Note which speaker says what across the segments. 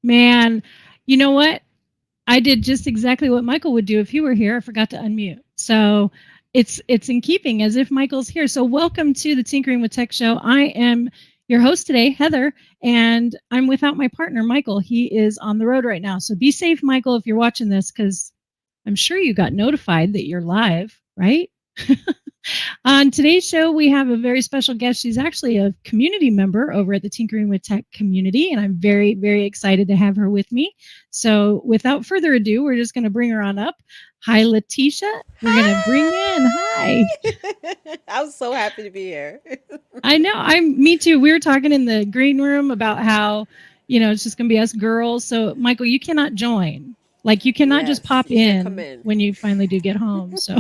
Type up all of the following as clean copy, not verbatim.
Speaker 1: Man, you know what? I did just exactly what Michael would do if he were here. I forgot to unmute. So it's in keeping as if Michael's here. So welcome to the Tinkering with Tech show. I am your host today, Heather, and I'm without my partner, Michael. He is on the road right now. So be safe, Michael, if you're watching this, because I'm sure you got notified that you're live, right? On today's show, we have a very special guest. She's actually a community member over at the Tinkering with Tech community, and I'm very, very excited to have her with me. So without further ado, we're just going to bring her on up. Hi, Leticia. We're going to bring in. Hi.
Speaker 2: I'm so happy to be here.
Speaker 1: I know. Me too. We were talking in the green room about how, it's just going to be us girls. So, Michael, you cannot join. Like, you cannot just
Speaker 2: Yes,
Speaker 1: pop
Speaker 2: you can't come
Speaker 1: in
Speaker 2: in.
Speaker 1: when you finally do get home. So.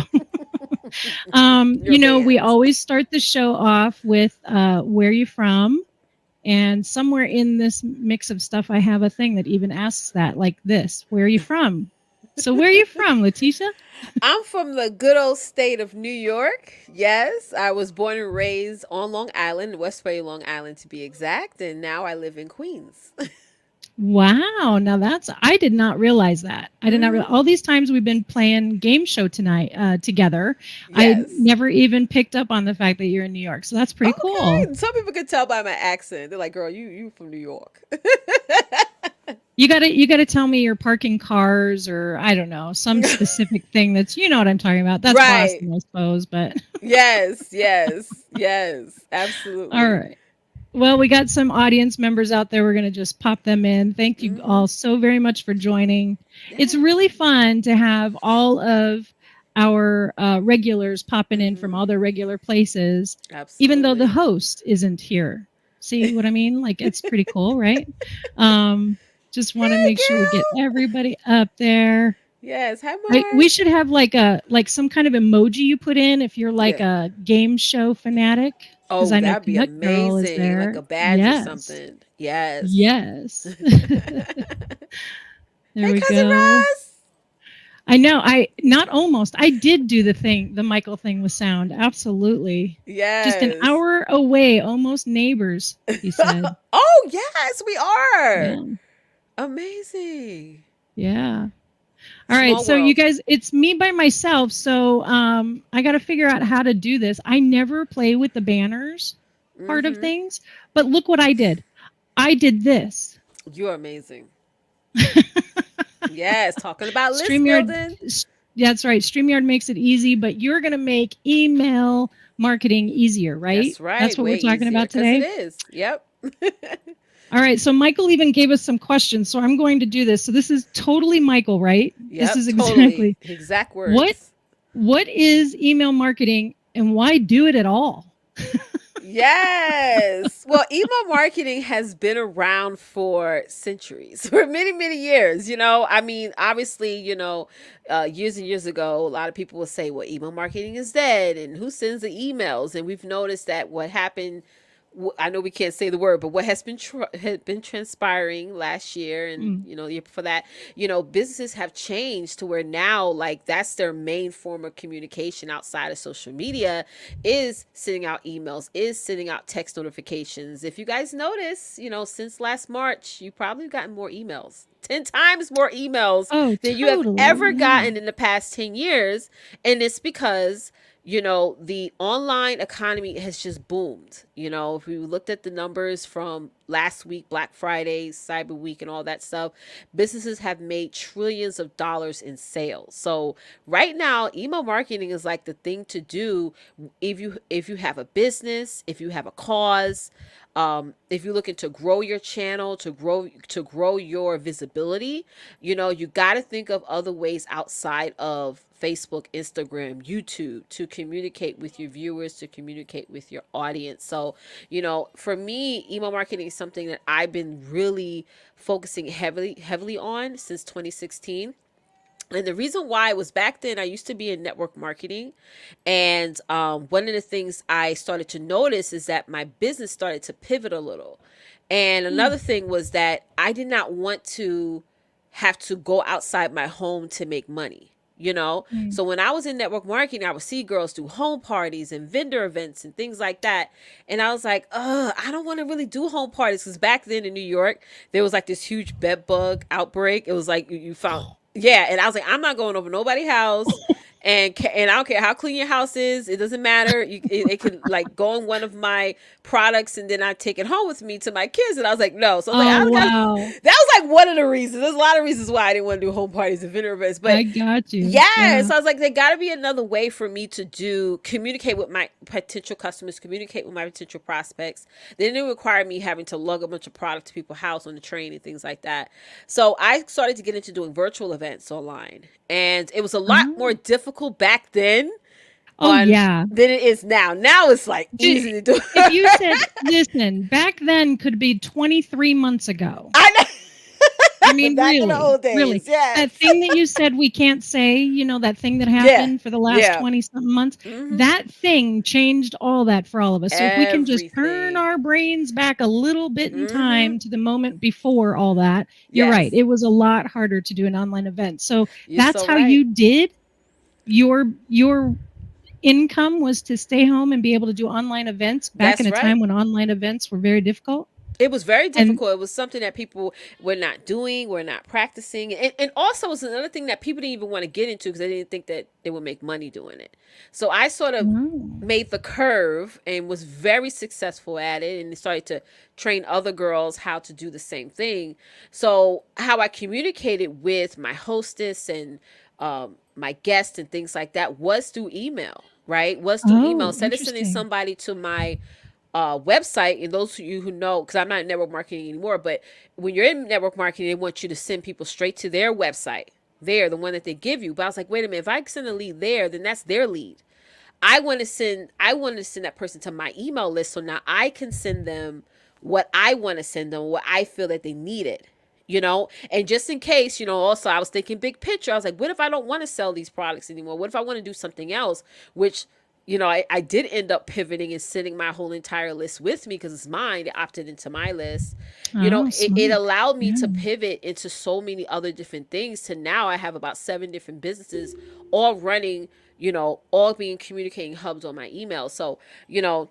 Speaker 2: You're
Speaker 1: We
Speaker 2: banned.
Speaker 1: always start the show off with where you from, and somewhere in this mix of stuff, I have a thing that even asks that, like this: "Where are you from?" So, where are you from, Leticia?
Speaker 2: I'm from the good old state of New York. Yes, I was born and raised on Long Island, West Bay, Long Island to be exact, and now I live in Queens.
Speaker 1: Wow, now I did not realize that. I did not realize all these times we've been playing game show tonight together. I
Speaker 2: Yes.
Speaker 1: never even picked up on the fact that you're in New York. So that's pretty cool.
Speaker 2: Okay. Some people can tell by my accent. They're like, "Girl, you from New York."
Speaker 1: You gotta tell me you're parking cars, or I don't know, some specific thing that's, you know what I'm talking about. That's
Speaker 2: Right.
Speaker 1: Boston, I suppose, but
Speaker 2: Yes, yes, yes,
Speaker 1: all
Speaker 2: absolutely.
Speaker 1: right. Well, we got some audience members out there. We're going to just pop them in. Thank you
Speaker 2: Mm-hmm.
Speaker 1: all so very much for joining. It's
Speaker 2: Yeah.
Speaker 1: really fun to have all of our regulars popping in from
Speaker 2: Mm-hmm.
Speaker 1: all their regular places, even though the
Speaker 2: Absolutely.
Speaker 1: host isn't here. See what I mean? Like, it's pretty cool, right? Um, just want to
Speaker 2: Hey,
Speaker 1: make sure we get
Speaker 2: girl.
Speaker 1: everybody up there.
Speaker 2: Yes. Hi,
Speaker 1: Right. We
Speaker 2: Mars.
Speaker 1: should have like some kind of emoji you put in if you're like
Speaker 2: Yeah.
Speaker 1: a game show fanatic, because
Speaker 2: Oh,
Speaker 1: I know
Speaker 2: that'd be
Speaker 1: Canuck Girl is
Speaker 2: amazing. Like
Speaker 1: there.
Speaker 2: a badge or
Speaker 1: Yes.
Speaker 2: something. Yes.
Speaker 1: Yes.
Speaker 2: Hey,
Speaker 1: There we
Speaker 2: cousin
Speaker 1: go.
Speaker 2: Ross.
Speaker 1: I know. I not almost. I did do the Michael thing with sound. Absolutely. Just an
Speaker 2: Yes.
Speaker 1: hour away, almost neighbors, he said.
Speaker 2: Oh, yes, we are.
Speaker 1: Yeah.
Speaker 2: Amazing.
Speaker 1: Yeah. All right,
Speaker 2: Small
Speaker 1: so you
Speaker 2: world.
Speaker 1: guys, it's me by myself, so I got to figure out how to do this. I never play with the banners part of
Speaker 2: Mm-hmm.
Speaker 1: things, but look what I did. I did this.
Speaker 2: You're amazing. Yes, talking about list
Speaker 1: StreamYard,
Speaker 2: building.
Speaker 1: that's right. StreamYard makes it easy, but you're going to make email marketing easier, right?
Speaker 2: That's
Speaker 1: That's
Speaker 2: right.
Speaker 1: what we're
Speaker 2: Way
Speaker 1: talking
Speaker 2: easier
Speaker 1: about
Speaker 2: because it
Speaker 1: today.
Speaker 2: is. Yep.
Speaker 1: All right, so Michael even gave us some questions, so I'm going to do this. So this is totally Michael, right? This is
Speaker 2: Yep. Totally.
Speaker 1: exactly
Speaker 2: Exact
Speaker 1: what
Speaker 2: words.
Speaker 1: what is email marketing and why do it at all?
Speaker 2: Yes. Well, email marketing has been around for centuries, for many, many years. I mean, obviously, years and years ago, a lot of people will say, well, email marketing is dead and who sends the emails? And we've noticed that what happened, I know we can't say the word, but what has had been transpiring last year and
Speaker 1: Mm.
Speaker 2: the year before that, businesses have changed to where now like that's their main form of communication outside of social media is sending out emails, is sending out text notifications. If you guys notice, since last March, you've probably gotten more emails. 10 times more emails
Speaker 1: Oh,
Speaker 2: than you have
Speaker 1: totally.
Speaker 2: ever
Speaker 1: Yeah.
Speaker 2: gotten in the past 10 years. And it's because the online economy has just boomed. If we looked at the numbers from last week, Black Friday, Cyber Week, and all that stuff, businesses have made trillions of dollars in sales. So right now, email marketing is like the thing to do if you have a business, if you have a cause, if you're looking to grow your channel, to grow your visibility. You got to think of other ways outside of Facebook, Instagram, YouTube to communicate with your viewers, to communicate with your audience. So, for me, email marketing is something that I've been really focusing heavily on since 2016. And the reason why was back then I used to be in network marketing, and one of the things I started to notice is that my business started to pivot a little. And
Speaker 1: Mm.
Speaker 2: another thing was that I did not want to have to go outside my home to make money. you know?
Speaker 1: Mm.
Speaker 2: So when I was in network marketing, I would see girls do home parties and vendor events and things like that. And I was like, I don't want to really do home parties. Because back then in New York, there was like this huge bed bug outbreak. It was like you found, yeah. And I was like, I'm not going over nobody's house. And I don't care how clean your house is. It doesn't matter. It can like go on one of my products, and then I take it home with me to my kids. And I was like, no. So I was like,
Speaker 1: Oh, wow.
Speaker 2: that was like one of the reasons. There's a lot of reasons why I didn't want to do home parties and vendor events. But
Speaker 1: I got you.
Speaker 2: yeah. So I was like, there got to be another way for me to communicate with my potential customers, communicate with my potential prospects. They didn't require me having to lug a bunch of product to people's house on the train and things like that. So I started to get into doing virtual events online. And it was a lot more difficult back then than it is now. Now it's like easy to do.
Speaker 1: If you said, listen, back then could be 23 months ago.
Speaker 2: I know.
Speaker 1: I mean,
Speaker 2: back in the old days,
Speaker 1: really.
Speaker 2: yes.
Speaker 1: That thing that you said we can't say, you know, that thing that happened for the last 20-something months, that thing changed all that for all of us. So if we can just turn our brains back a little bit in time to the moment before all that, you're right. It was a lot harder to do an online event. So that's how you did your income, was to stay home and be able to do online events back in a time when online events were very difficult.
Speaker 2: It was very difficult. It was something that people were not doing, were not practicing. And also, it was another thing that people didn't even want to get into because they didn't think that they would make money doing it. So I sort of made the curve and was very successful at it, and started to train other girls how to do the same thing. So how I communicated with my hostess and my guests and things like that was through email, right? Was through email. Instead of sending somebody to my website, and those of you who know, because I'm not in network marketing anymore, but when you're in network marketing, they want you to send people straight to their website. They're the one that they give you. But I was like, wait a minute, if I send a lead there, then that's their lead. I want to send that person to my email list, so now I can send them what I want to send them, what I feel that they needed. You know, and just in case, you know, also I was thinking big picture. I was like, what if I don't want to sell these products anymore? What if I want to do something else? Which, you know, I did end up pivoting and sending my whole entire list with me because it's mine. It opted into my list. You know, it allowed me to pivot into so many other different things, to now I have about 7 different businesses all running, you know, all being communicating hubs on my email. So, you know,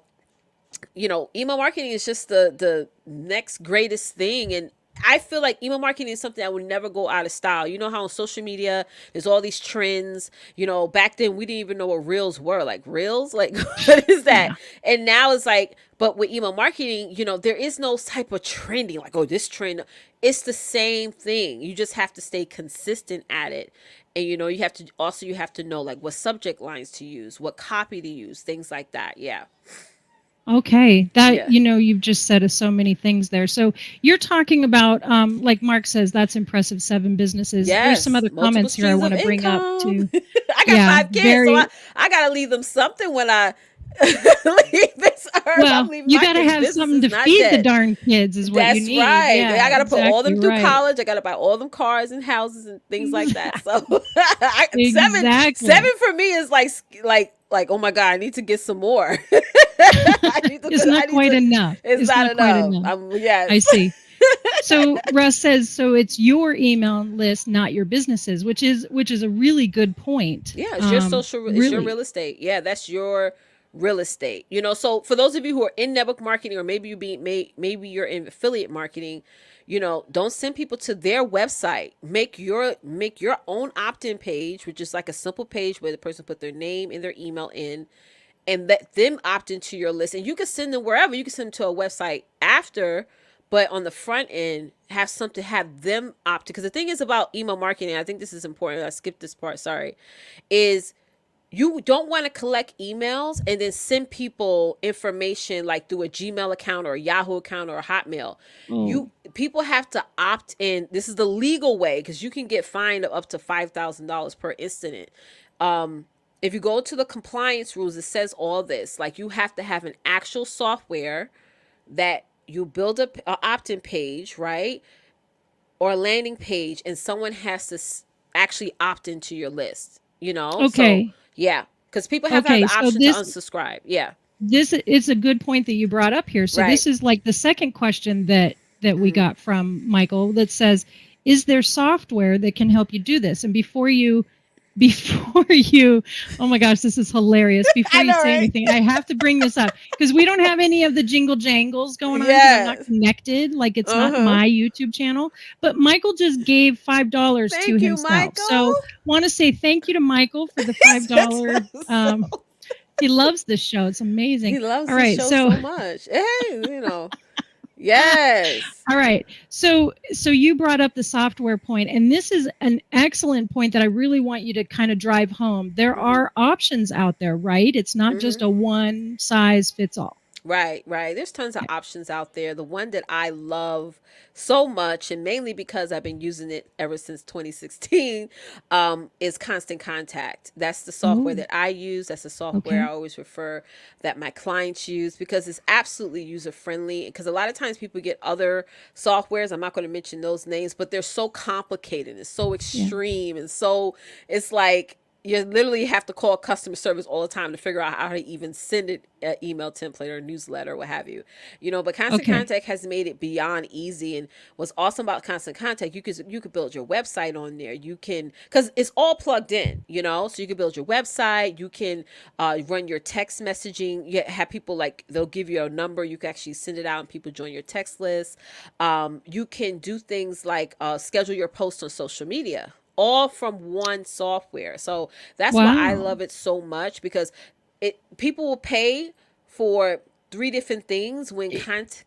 Speaker 2: email marketing is just the next greatest thing. And I feel like email marketing is something that would never go out of style. You know how on social media, there's all these trends. You know, back then we didn't even know what reels were. Like, reels? Like, what is that? Yeah. And now it's like, but with email marketing, you know, there is no type of trending. Like, oh, this trend. It's the same thing. You just have to stay consistent at it. And, you know, you have to know, like, what subject lines to use, what copy to use, things like that. Yeah.
Speaker 1: Okay, that, you know, you've just said so many things there. So you're talking about, like Mark says, that's impreave, 7 businesses.
Speaker 2: Yes.
Speaker 1: There's some other comments here I want to bring up too.
Speaker 2: I got 5 kids, so I got to leave them something when I leave this earth.
Speaker 1: Well, you got to have something to feed the darn kids is what you need.
Speaker 2: That's right.
Speaker 1: Yeah,
Speaker 2: I got to put all them through college. I got to buy all them cars and houses and things like that. So 7 for me is like, oh my God, I need to get some more.
Speaker 1: It's not quite enough.
Speaker 2: It's not enough. Yes.
Speaker 1: I see. So Russ says, so it's your email list, not your businesses, which is a really good point.
Speaker 2: Yeah, it's your it's your real estate. Yeah, that's your real estate. You know, so for those of you who are in network marketing, or maybe you're in affiliate marketing, you know, don't send people to their website. Make your own opt-in page, which is like a simple page where the person put their name and their email in, and let them opt into your list. And you can send them wherever. You can send them to a website after, but on the front end, have them opt. Because the thing is about email marketing, I think this is important. I skipped this part. Sorry, is you don't want to collect emails and then send people information like through a Gmail account or a Yahoo account or a Hotmail. People have to opt in. This is the legal way, because you can get fined up to $5,000 per incident. If you go to the compliance rules, it says all this. Like, you have to have an actual software that you build a opt-in page, right? Or a landing page, and someone has to actually opt into your list, you know?
Speaker 1: Okay.
Speaker 2: So, yeah, because people have had the option to unsubscribe. Yeah.
Speaker 1: This is a good point that you brought up here. So this is like the second question that we got from Michael that says, is there software that can help you do this? And before you before you, oh my gosh, this is hilarious. Before
Speaker 2: I
Speaker 1: you
Speaker 2: know,
Speaker 1: say
Speaker 2: right?
Speaker 1: anything, I have to bring this up because we don't have any of the jingle jangles going on because I'm not
Speaker 2: Yes.
Speaker 1: connected. Like it's not
Speaker 2: Uh-huh.
Speaker 1: my YouTube channel. But Michael just gave $5 to
Speaker 2: Thank you,
Speaker 1: himself.
Speaker 2: Michael.
Speaker 1: So want to say thank you to Michael for the
Speaker 2: He said
Speaker 1: $5.
Speaker 2: so.
Speaker 1: He loves this show. It's amazing.
Speaker 2: He loves
Speaker 1: All
Speaker 2: this
Speaker 1: right.
Speaker 2: show
Speaker 1: So
Speaker 2: so much. Hey, yes.
Speaker 1: all right. So you brought up the software point, and this is an excellent point that I really want you to kind of drive home. There are options out there, right? It's not just a one size fits all.
Speaker 2: Right, right. There's tons of options out there. The one that I love so much, and mainly because I've been using it ever since 2016, is Constant Contact. That's the software
Speaker 1: Oh,
Speaker 2: that I use. That's the software I
Speaker 1: okay.
Speaker 2: always refer that my clients use because it's absolutely user friendly. Because a lot of times people get other softwares. I'm not going to mention those names, but they're so complicated and so
Speaker 1: Yeah.
Speaker 2: extreme, and so it's like you literally have to call customer service all the time to figure out how to even send it an email template or newsletter, what have you. But Constant
Speaker 1: Okay.
Speaker 2: Contact has made it beyond easy. And what's awesome about Constant Contact, you could build your website on there. You can, because it's all plugged in, so you can build your website. You can run your text messaging. You have people, like, they'll give you a number. You can actually send it out and people join your text list. You can do things like schedule your posts on social media, all from one software. So that's why I
Speaker 1: Wow.
Speaker 2: love it so much, because people will pay for three different things when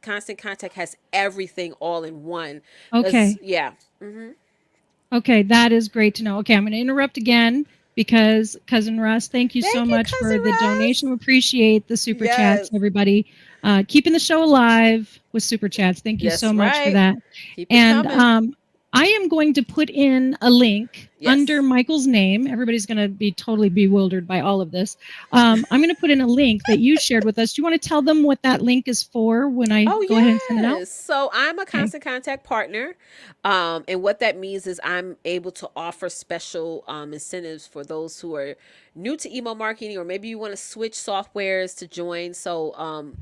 Speaker 2: Constant Contact has everything all in one. Because
Speaker 1: Okay.
Speaker 2: yeah. Mm-hmm.
Speaker 1: Okay, that is great to know. Okay, I'm going to interrupt again because Cousin Russ, thank you so
Speaker 2: Thank you,
Speaker 1: much
Speaker 2: Cousin
Speaker 1: for the donation.
Speaker 2: Russ.
Speaker 1: We appreciate the super chats,
Speaker 2: Yes.
Speaker 1: everybody. Keeping the show alive with super chats. Thank you so
Speaker 2: That's
Speaker 1: much for
Speaker 2: right.
Speaker 1: that.
Speaker 2: Keep it
Speaker 1: And
Speaker 2: coming.
Speaker 1: I am going to put in a link under
Speaker 2: Yes.
Speaker 1: Michael's name. Everybody's going to be totally bewildered by all of this. I'm going to put in a link that you shared with us. Do you want to tell them what that link is for when I
Speaker 2: Oh,
Speaker 1: go ahead and send it out?
Speaker 2: yes. So I'm a
Speaker 1: Okay.
Speaker 2: Constant Contact partner. And what that means is I'm able to offer special incentives for those who are new to email marketing, or maybe you want to switch softwares to join. So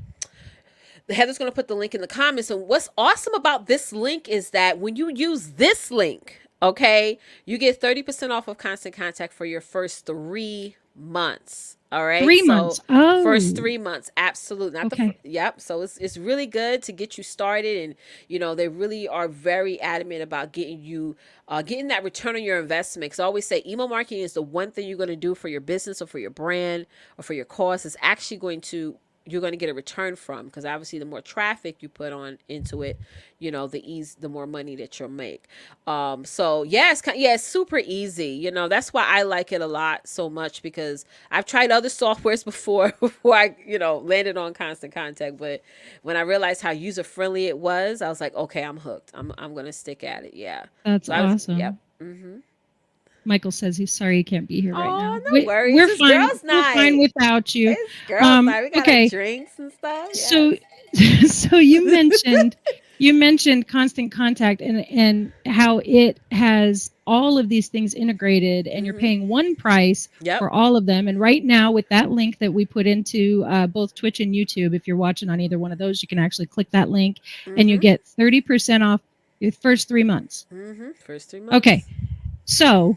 Speaker 2: Heather's going to put the link in the comments. And what's awesome about this link is that when you use this link, okay, you get 30% off of Constant Contact for your first 3 months. All right.
Speaker 1: 3 months.
Speaker 2: So first
Speaker 1: Oh,
Speaker 2: 3 months, absolutely not
Speaker 1: okay.
Speaker 2: yep. So it's really good to get you started, and they really are very adamant about getting that return on your investment. Because I always say email marketing is the one thing you're going to do for your business or for your brand or for your cause. It's actually you're going to get a return from, because obviously the more traffic you put on into it, the more money that you'll make. So yeah, it's super easy. That's why I like it a lot so much, because I've tried other softwares before before I landed on Constant Contact. But when I realized how user friendly it was, I was like, okay, I'm hooked. I'm gonna stick at it. Yeah.
Speaker 1: That's
Speaker 2: So I was, yep.
Speaker 1: awesome. Michael says he's sorry he can't be here right
Speaker 2: Oh,
Speaker 1: now.
Speaker 2: no worries.
Speaker 1: We're
Speaker 2: It's
Speaker 1: fine.
Speaker 2: girls'
Speaker 1: We're fine
Speaker 2: night.
Speaker 1: without you.
Speaker 2: It's girls' night. We got our
Speaker 1: Okay,
Speaker 2: drinks and stuff. Yes.
Speaker 1: so so you mentioned Constant Contact and how it has all of these things integrated, and you're paying one price
Speaker 2: Yep.
Speaker 1: for all of them. And right now, with that link that we put into both Twitch and YouTube, if you're watching on either one of those, you can actually click that link, and you get 30% off your first 3 months.
Speaker 2: First 3
Speaker 1: Okay,
Speaker 2: months.
Speaker 1: so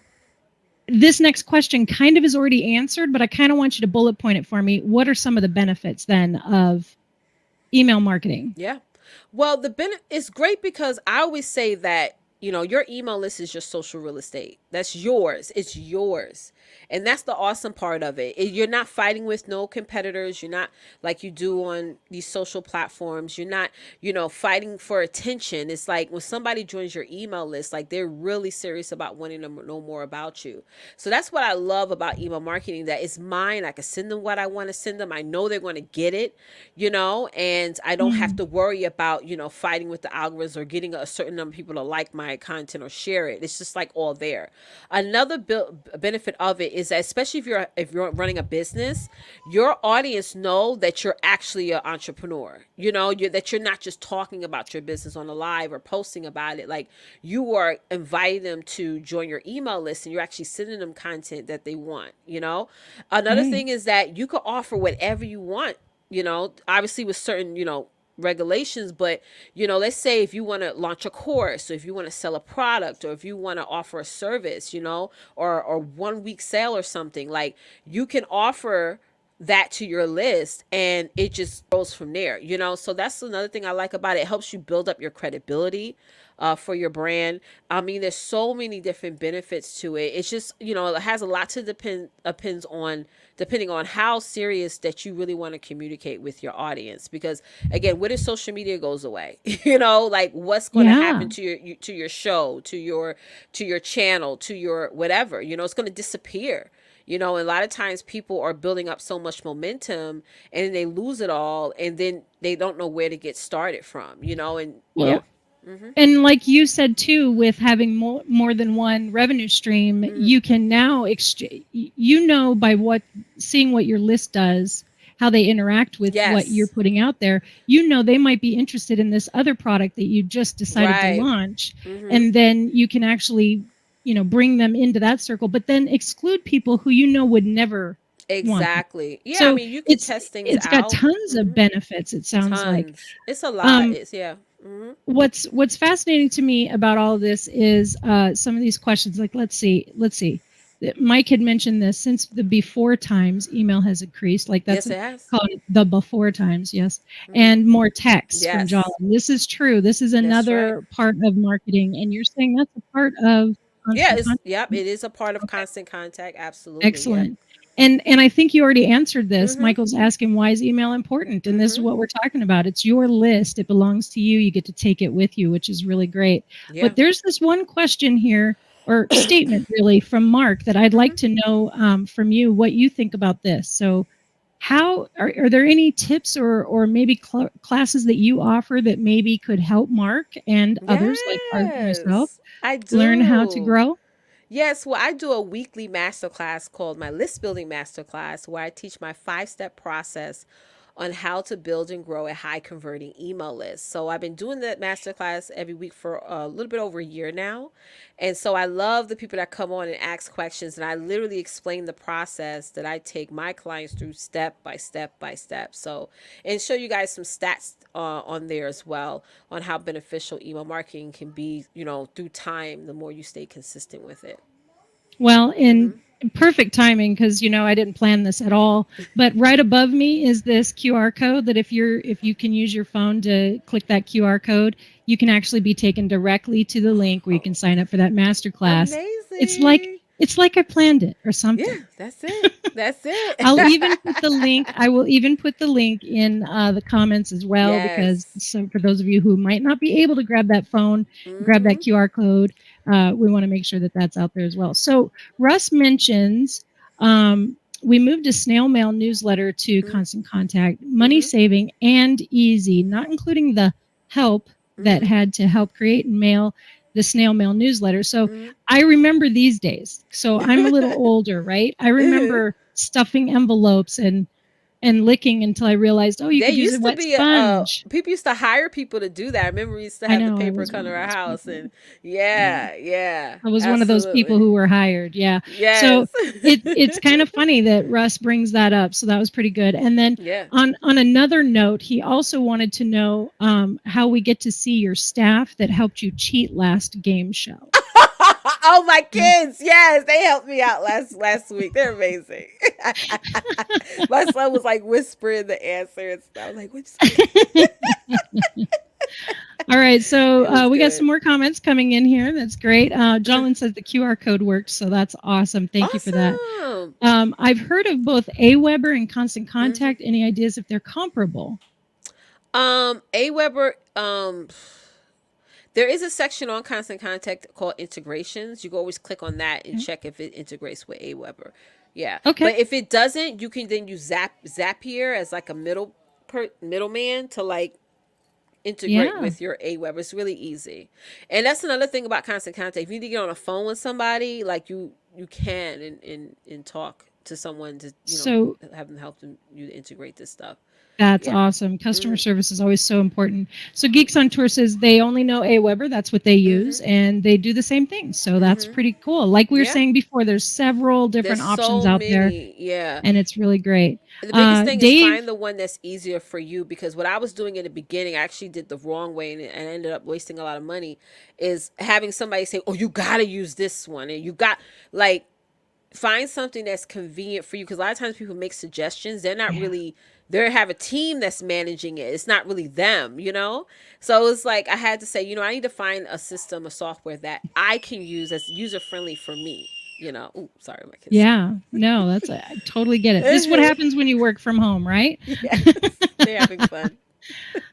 Speaker 1: this next question kind of is already answered, but I kind of want you to bullet point it for me. What are some of the benefits then of email marketing?
Speaker 2: Yeah. Well, it's great, because I always say that, your email list is your social real estate. That's yours. It's yours. And that's the awesome part of it. You're not fighting with no competitors. You're not, like you do on these social platforms. You're not, fighting for attention. It's like when somebody joins your email list, like they're really serious about wanting to know more about you. So that's what I love about email marketing, that it's mine. I can send them what I want to send them. I know they're going to get it, and I don't have to worry about, fighting with the algorithms or getting a certain number of people to like my content or share it. It's just like all there. Another benefit of it is that, especially if you're running a business, your audience know that you're actually an entrepreneur. That you're not just talking about your business on a live or posting about it. Like, you are inviting them to join your email list, and you're actually sending them content that they want. Another
Speaker 1: Right.
Speaker 2: thing is that you can offer whatever you want, obviously with certain, regulations, but let's say if you want to launch a course, or if you want to sell a product, or if you want to offer a service, or 1 week sale or something, like, you can offer that to your list, and it just goes from there. So that's another thing I like about it. It helps you build up your credibility for your brand. I mean, there's so many different benefits to it. It's just, it has a lot to depends on, depending on how serious that you really want to communicate with your audience. Because again, what if social media goes away? Like, what's going to
Speaker 1: Yeah.
Speaker 2: happen to your show, to your channel, to your whatever? It's going to disappear. A lot of times people are building up so much momentum, and then they lose it all, and then they don't know where to get started from, and yeah.
Speaker 1: Well, and like you said too, with having more than one revenue stream, you can now exchange, by seeing what your list does, how they interact with what you're
Speaker 2: Yes.
Speaker 1: putting out there, they might be interested in this other product that you just decided to
Speaker 2: Right.
Speaker 1: launch. And then you can actually, bring them into that circle, but then exclude people who would never want them.
Speaker 2: Exactly. Yeah, I
Speaker 1: So
Speaker 2: mean, you can test things
Speaker 1: it's got
Speaker 2: out.
Speaker 1: tons of benefits, it sounds like.
Speaker 2: Tons. It's a lot.
Speaker 1: Um,
Speaker 2: It's yeah.
Speaker 1: what's fascinating to me about all of this is some of these questions. Like, let's see. Mike had mentioned this, since the before times, email has increased. Like, that's
Speaker 2: Yes, it has.
Speaker 1: called the before times, yes. And more texts from
Speaker 2: Yes.
Speaker 1: John. This is true. This is
Speaker 2: That's
Speaker 1: another
Speaker 2: right.
Speaker 1: part of marketing, and you're saying that's a part of
Speaker 2: Yeah,
Speaker 1: constant contact.
Speaker 2: yep, it is a part of
Speaker 1: Okay.
Speaker 2: constant contact. Absolutely. Yeah.
Speaker 1: Excellent. And I think you already answered this. Michael's asking, why is email important? And this is what we're talking about. It's your list. It belongs to you. You get to take it with you, which is really great.
Speaker 2: Yeah.
Speaker 1: But there's this one question here, or statement really, from Mark that I'd like to know from you what you think about this. So how are there any tips or maybe classes that you offer that maybe could help Mark and others like myself
Speaker 2: Yes, I
Speaker 1: learn how to
Speaker 2: do.
Speaker 1: grow?
Speaker 2: Yes, well, I do a weekly masterclass called my List Building Masterclass, where I teach my 5-step process on how to build and grow a high converting email list. So I've been doing that masterclass every week for a little bit over a year now. And so I love the people that come on and ask questions, and I literally explain the process that I take my clients through step by step by step. So, and show you guys some stats on there as well on how beneficial email marketing can be, through time, the more you stay consistent with it.
Speaker 1: Well, in perfect timing, because I didn't plan this at all. But right above me is this QR code that if you can use your phone to click that QR code, you can actually be taken directly to the link where you can sign up for that masterclass.
Speaker 2: Amazing.
Speaker 1: It's like I planned it or something.
Speaker 2: Yeah, that's it. That's it.
Speaker 1: I will even put the link in the comments as well, because so for those of you who might not be able to grab that phone, grab that QR code, we want to make sure that that's out there as well. So Russ mentions we moved a snail mail newsletter to Constant Contact, money saving and easy, not including the help that had to help create and mail the snail mail newsletter. So I remember these days. So I'm a little older, right? I remember stuffing envelopes and licking until I realized, you could use a wet sponge.
Speaker 2: People used to hire people to do that. I remember we used to have the paper come to our house, and yeah,
Speaker 1: I was one of those people who were hired. Yeah.
Speaker 2: Yes.
Speaker 1: So it's kind of funny that Russ brings that up. So that was pretty good. And then on another note, he also wanted to know how we get to see your staff that helped you cheat last game show.
Speaker 2: Oh, my kids. Yes, they helped me out last week. They're amazing. My son was like whispering the answer and stuff. I was like, what's
Speaker 1: All right, so we got some more comments coming in here. That's great. Jolyn says the QR code works, so that's awesome. Thank you for that. I've heard of both Aweber and Constant Contact. Any ideas if they're comparable?
Speaker 2: Aweber, there is a section on Constant Contact called integrations. You can always click on that and check if it integrates with Aweber. Yeah.
Speaker 1: Okay.
Speaker 2: But if it doesn't, you can then use Zapier as like a middleman to like integrate with your Aweber. It's really easy. And that's another thing about Constant Contact. If you need to get on a phone with somebody, like you can and talk to someone to have them help you to integrate this stuff.
Speaker 1: That's
Speaker 2: Yeah.
Speaker 1: awesome. Customer service is always so important. So Geeks on Tour says they only know 𝐻𝑒ber. That's what they use, and they do the same thing. So that's pretty cool. Like we were
Speaker 2: Yeah.
Speaker 1: saying before, there's several
Speaker 2: There's
Speaker 1: different options
Speaker 2: so
Speaker 1: out there,
Speaker 2: many. Yeah.
Speaker 1: and it's really great.
Speaker 2: The biggest thing is
Speaker 1: Dave,
Speaker 2: find the one that's easier for you, because what I was doing in the beginning, I actually did the wrong way and ended up wasting a lot of money, is having somebody say, "Oh, you got to use this one." And you got, like, find something that's convenient for you, because a lot of times people make suggestions, they're not
Speaker 1: yeah.
Speaker 2: really, they have a team that's managing it, it's not really them, so it's like I had to say, I need to find a system, a software that I can use that's user friendly for me. Ooh, sorry, my kids.
Speaker 1: Yeah, no, I totally get it. This is what happens when you work from home, right?
Speaker 2: Yes, they're having fun.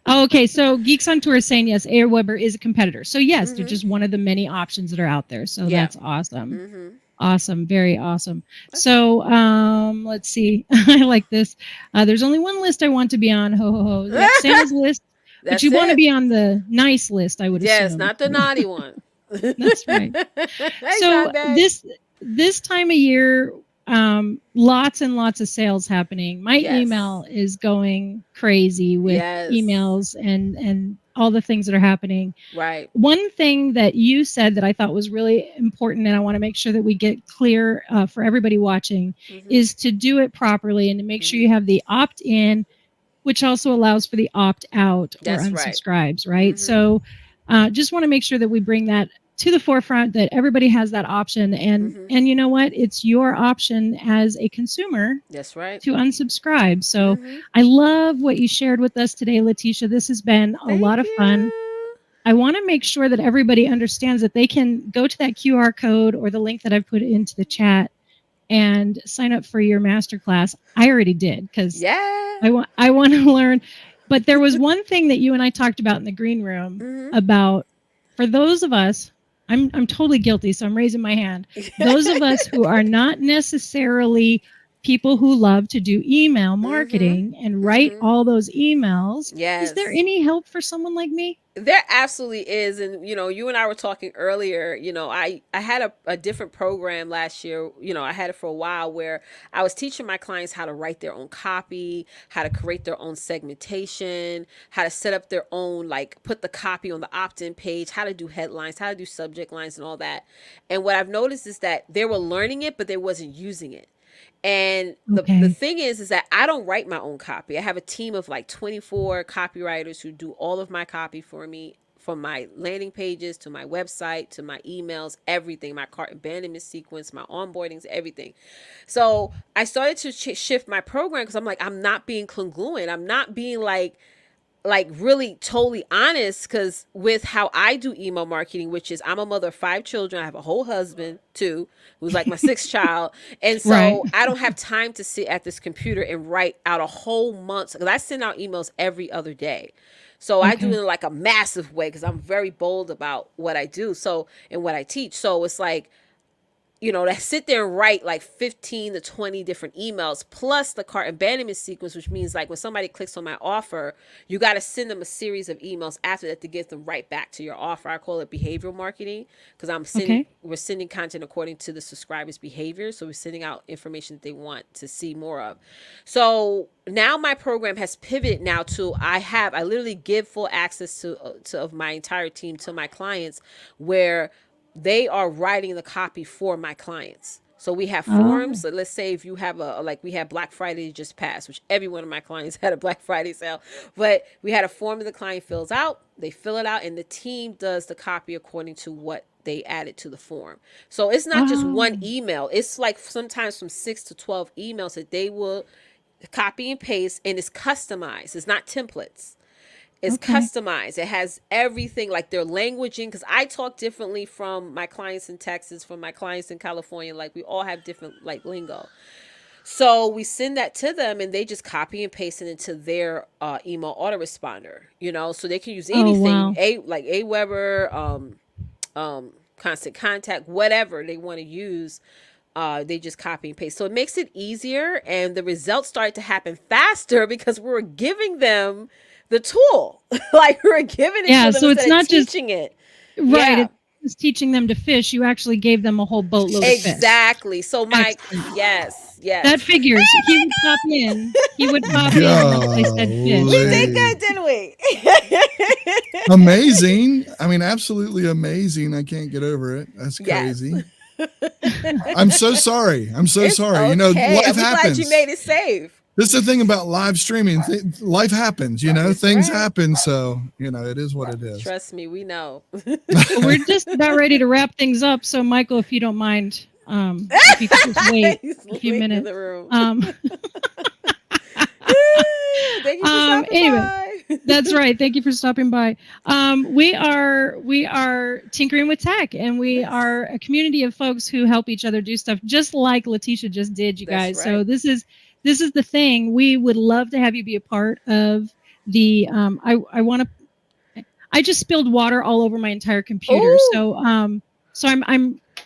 Speaker 1: Okay, so Geeks on Tour is saying yes, 𝐻𝑒ber is a competitor. So yes, they're just one of the many options that are out there. So that's awesome. Awesome, very awesome. So let's see. I like this. There's only one list I want to be on. Ho ho ho. Yep, Santa's list. But you want to be on the nice list, I would assume.
Speaker 2: Yes, not the naughty one.
Speaker 1: That's right.
Speaker 2: Hey,
Speaker 1: So this time of year, lots and lots of sales happening. My email is going crazy with emails and all the things that are happening.
Speaker 2: Right.
Speaker 1: One thing that you said that I thought was really important, and I want to make sure that we get clear for everybody watching, is to do it properly and to make sure you have the opt-in, which also allows for the opt-out or unsubscribes, right? So just want to make sure that we bring that to the forefront, that everybody has that option. And you know what? It's your option as a consumer.
Speaker 2: That's right.
Speaker 1: To unsubscribe. So I love what you shared with us today, Leticia. This has been a lot of fun. I want to make sure that everybody understands that they can go to that QR code or the link that I've put into the chat and sign up for your masterclass. I already did, because I want to learn. But there was one thing that you and I talked about in the green room about, for those of us, I'm totally guilty, so I'm raising my hand. Those of us who are not necessarily people who love to do email marketing and write all those emails. Is there any help for someone like me?
Speaker 2: There absolutely is. And, you and I were talking earlier, I had a different program last year. I had it for a while, where I was teaching my clients how to write their own copy, how to create their own segmentation, how to set up their own, like, put the copy on the opt-in page, how to do headlines, how to do subject lines and all that. And what I've noticed is that they were learning it, but they wasn't using it. And the thing is that I don't write my own copy. I have a team of like 24 copywriters who do all of my copy for me, from my landing pages to my website to my emails, everything, my cart abandonment sequence, my onboardings, everything. So I started to shift my program, because I'm like, I'm not being congruent. I'm not being like really totally honest, because with how I do email marketing, which is, I'm a mother of 5 children. I have a whole husband too, who's like my 6th child. And so I don't have time to sit at this computer and write out a whole month, because I send out emails every other day. So I do it in like a massive way, because I'm very bold about what I do. So, and what I teach. So it's like, to sit there and write like 15 to 20 different emails, plus the cart abandonment sequence, which means, like, when somebody clicks on my offer, you got to send them a series of emails after that to get them right back to your offer. I call it behavioral marketing, because we're sending content according to the subscriber's behavior. So we're sending out information that they want to see more of. So now my program has pivoted now to, I literally give full access to of my entire team to my clients, where they are writing the copy for my clients. So we have forms. So let's say if you have we had Black Friday just passed, which every one of my clients had a Black Friday sale, but we had a form that the client fills out, they fill it out, and the team does the copy according to what they added to the form. So it's not just one email. It's like sometimes from 6 to 12 emails that they will copy and paste, and it's customized. It's not templates. It's customized. It has everything, like their languaging, because I talk differently from my clients in Texas, from my clients in California. Like, we all have different, like, lingo. So we send that to them, and they just copy and paste it into their email autoresponder, so they can use anything, like 𝐻𝑒ber, Constant Contact, whatever they want to use. They just copy and paste. So it makes it easier, and the results start to happen faster, because we're giving them the tool. Like, we're giving it to them,
Speaker 1: so it's not just
Speaker 2: teaching it.
Speaker 1: Right. It's teaching them to fish. You actually gave them a whole boatload of fish.
Speaker 2: Exactly. So yes.
Speaker 1: That figures. He would pop in. He would pop in once I said fish.
Speaker 2: We did
Speaker 3: Golly.
Speaker 2: good, didn't we?
Speaker 3: Amazing. I mean, absolutely amazing. I can't get over it. That's
Speaker 2: Yes.
Speaker 3: crazy. I'm so sorry. I'm so
Speaker 2: It's
Speaker 3: sorry. You know,
Speaker 2: okay.
Speaker 3: life
Speaker 2: I'm glad
Speaker 3: happens.
Speaker 2: you made it safe.
Speaker 3: This is the thing about live streaming. Life happens, you know,
Speaker 2: That's
Speaker 3: things
Speaker 2: right.
Speaker 3: happen. So, you know, it is what it is.
Speaker 2: Trust me, we know.
Speaker 1: We're just about ready to wrap things up. So, Michael, if you don't mind, if you could just wait
Speaker 2: He's
Speaker 1: a few
Speaker 2: leaving
Speaker 1: minutes.
Speaker 2: the room. Thank you for stopping
Speaker 1: Anyway,
Speaker 2: by.
Speaker 1: That's right. Thank you for stopping by. We are Tinkering with Tech, and we are a community of folks who help each other do stuff, just like Leticia just did, you
Speaker 2: That's
Speaker 1: guys. So
Speaker 2: right.
Speaker 1: this is the thing. We would love to have you be a part of the. I just spilled water all over my entire computer.
Speaker 2: Ooh.
Speaker 1: So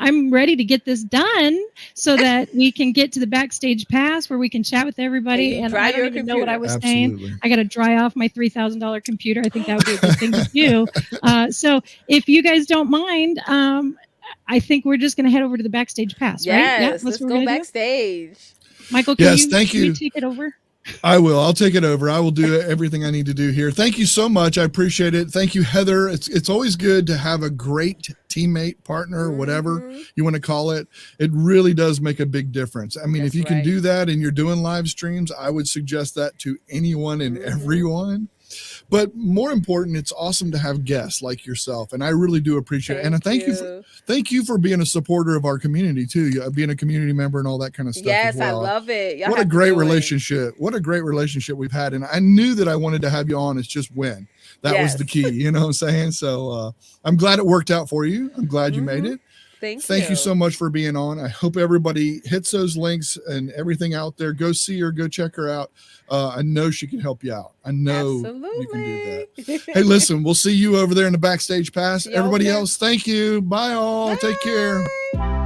Speaker 1: I'm ready to get this done so that we can get to the backstage pass where we can chat with everybody.
Speaker 2: And you
Speaker 1: And
Speaker 2: dry
Speaker 1: I don't
Speaker 2: your
Speaker 1: even know what I
Speaker 2: computer.
Speaker 1: was saying.
Speaker 3: Absolutely.
Speaker 1: I got to dry off my $3,000 computer. I think that would be a good thing to do. So if you guys don't mind, I think we're just going to head over to the backstage pass, right? Yeah,
Speaker 2: Yes,
Speaker 1: that's
Speaker 2: let's
Speaker 1: what we're
Speaker 2: go
Speaker 1: gonna do.
Speaker 2: backstage.
Speaker 1: Michael, can
Speaker 3: Yes,
Speaker 1: you,
Speaker 3: thank
Speaker 1: can
Speaker 3: you.
Speaker 1: you take it over?
Speaker 3: I will. I'll take it over. I will do everything I need to do here. Thank you so much. I appreciate it. Thank you, Heather. It's always good to have a great teammate, partner, whatever you want to call it. It really does make a big difference. I mean,
Speaker 2: That's
Speaker 3: if you can
Speaker 2: right.
Speaker 3: do that and you're doing live streams, I would suggest that to anyone and everyone. But more important, it's awesome to have guests like yourself, and I really do appreciate it. And thank you for being a supporter of our community too, being a community member and all that kind of stuff.
Speaker 2: Yes,
Speaker 3: as well.
Speaker 2: I love it. Y'all
Speaker 3: What a
Speaker 2: have to
Speaker 3: great
Speaker 2: join.
Speaker 3: relationship! What a great relationship we've had, and I knew that I wanted to have you on. It's just when that was the
Speaker 2: Yes.
Speaker 3: key. You know what I'm saying? So I'm glad it worked out for you. I'm glad you made it.
Speaker 2: Thank
Speaker 3: you so much for being on. I hope everybody hits those links and everything out there. Go see her, go check her out. I know she can help you out. I know you can do that. Hey, listen, we'll see you over there in the backstage pass.
Speaker 2: See you over
Speaker 3: Everybody
Speaker 2: there.
Speaker 3: else, thank you. Bye all.
Speaker 2: Bye.
Speaker 3: Take care.